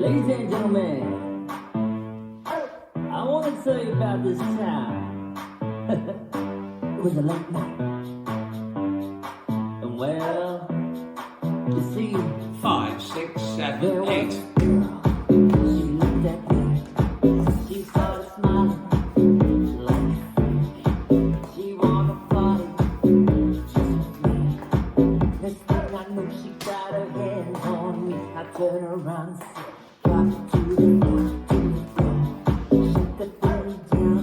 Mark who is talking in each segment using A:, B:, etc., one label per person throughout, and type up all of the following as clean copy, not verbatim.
A: Ladies and gentlemen, I want to tell you about this time. It was a late night. And well, you see,
B: 5, 6, 7,
A: there was
B: 8.
A: a girl. She looked at me. She started smiling like a freak. She wanna party just with me. Next thing I knew, she got her hands on me. I turned around and said, drop it to the floor, to the floor. Shake the booty down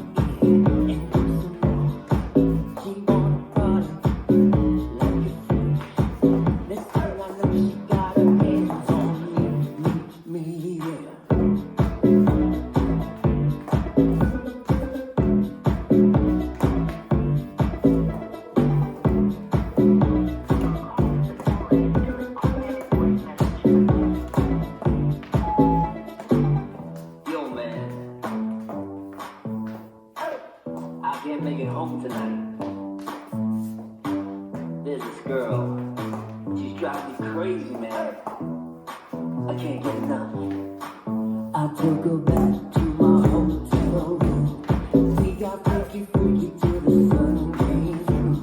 A: and do some more. She wanna party like a freak. Next thing I know, she got her hands on me, yeah. Yo, man, I can't make it home tonight. There's this girl. She's driving me crazy, man. I can't get enough. I took her back to my hotel room. We got freaky till the sun came through.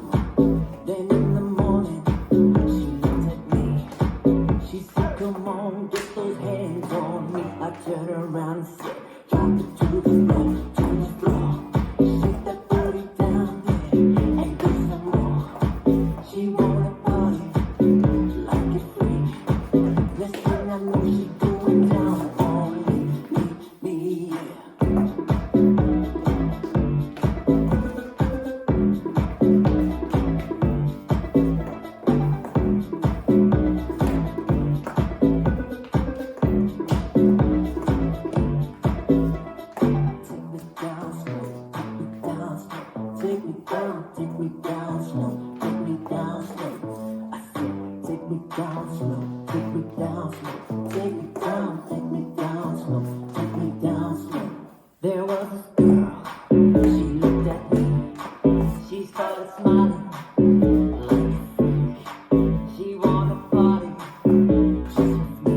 A: Then in the morning, she looked at me. She said, come on, get those hands on me. I turned around and said, drop it to the floor, to the floor. Shake that booty down there and do some more. She wanna party like a freak. Next thing I know, she going down on me, yeah. Take me down slow, take me down slow. I said, take me down slow, take me down slow. Take me down slow, take me down slow. There was this girl, she looked at me. She started smiling like a freak. She wanna party just with me.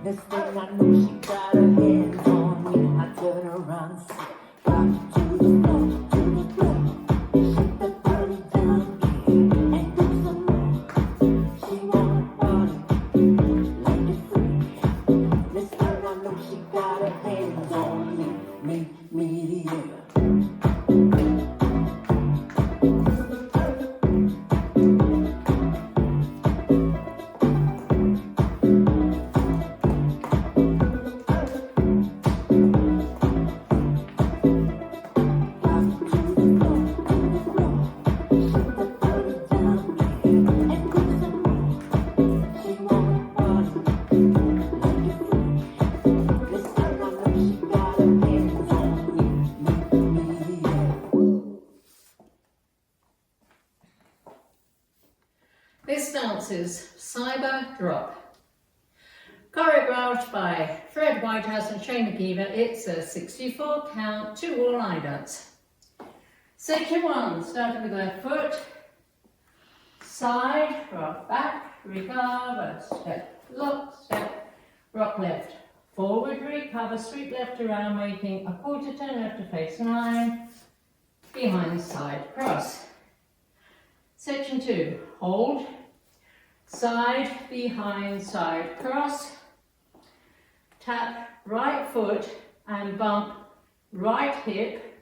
A: Next thing I knew, she got her hands on me. I turned around and said, drop it to the floor, to the floor. Shake that booty down and do some more. She wanna party like a freak. Next thing I know, she got her hands on me, yeah.
C: This dance is Cyber Drop. Choreographed by Fred Whitehouse and Shane McKeever, it's a 64 count 2-wall line dance. Section 1, starting with left foot, side, rock back, recover, step, lock, step, rock left, forward, recover, sweep left around, making a quarter turn left to face 9, behind side cross. Section 2, hold, side, behind, side, cross, tap right foot and bump right hip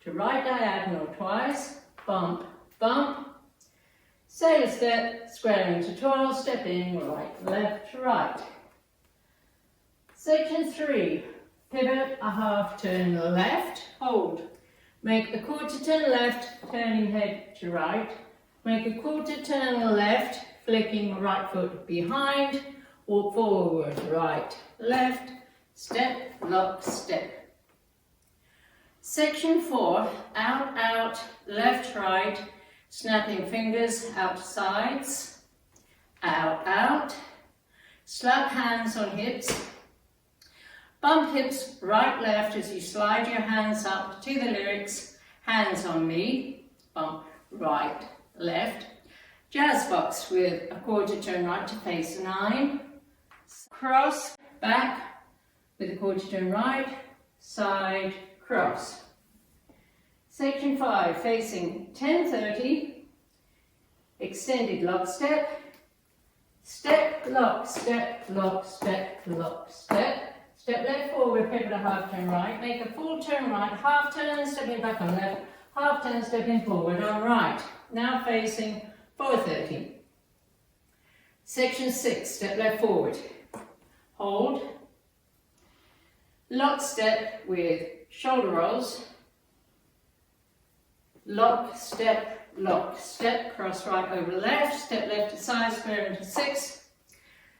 C: to right diagonal twice, bump, bump, sailor step, square into 12, step in, right, left, right. Section 3, pivot a half turn left, hold, make the quarter turn left, turning head to right, make a quarter turn left, flicking right foot behind, walk forward, right, left, step, lock, step. Section 4, out, out, left, right, snapping fingers out to sides, out, out, slap hands on hips, bump hips right, left as you slide your hands up to the lyrics, hands on me, bump right, left, jazz box with a quarter turn right to face 9, cross, back, with a quarter turn right, side, cross. Section 5, facing 10:30, extended lock step, step, lock, step, lock, step, lock, step. Step left forward, pivot a half turn right, make a full turn right, half turn, stepping back on left, half turn, stepping forward on right. Now facing 4:30. Section 6, step left forward, hold, lock step with shoulder rolls, lock, step, cross right over left, step left to side, square into 6,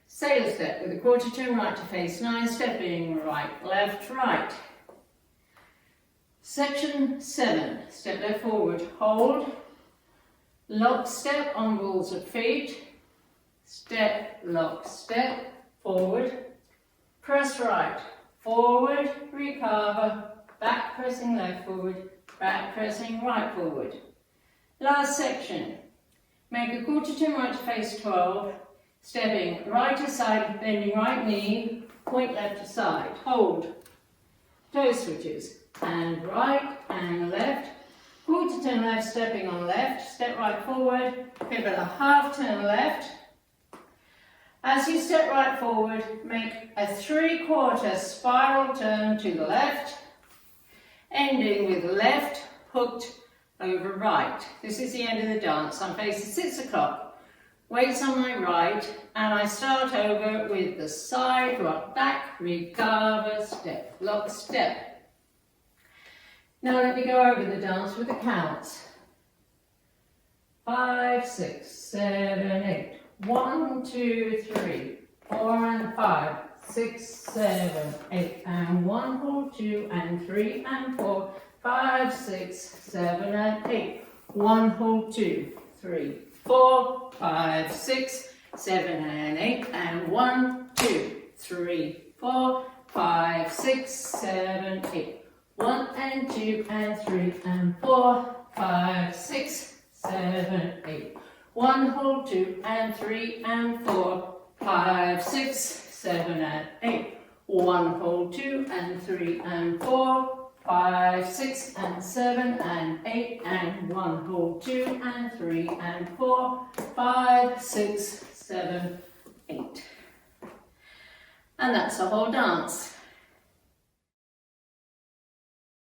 C: sailor step with a quarter turn right to face 9, stepping right, left, right. Section 7, step left forward, hold, lock step on balls of feet, step, lock, step, forward, press right, forward, recover, back pressing left forward, back pressing right forward. Last section, make a quarter turn right to face 12, stepping right to side, bending right knee, point left to side, hold, toe switches, and right and left, quarter turn left, stepping on left, step right forward, pivot a half turn left. As you step right forward, make a 3/4 spiral turn to the left, ending with left hooked over right. This is the end of the dance. I'm facing 6 o'clock, weights on my right, and I start over with the side, rock back, recover, step, lock, step. Now let me go over the dance with the counts. 5, 6, 7, 8. 1, 2, 3, 4 and 5, 6, 7, 8, and 1, hold 2 and 3 and 4, 5, 6, 7 and 8, 1, hold 2, 3, 4, 5, 6, 7 and 8, and 1, 2, 3, 4, 5, 6, 7, 8, 1 and 2 and 3 and 4, 5, 6, 7, 8. 1, hold 2 and 3 and 4, 5, 6, 7 and 8. 1, hold 2 and 3 and 4, 5, 6 and 7 and 8, and 1, hold 2 and 3 and 4, 5, 6, 7, 8. And that's the whole dance.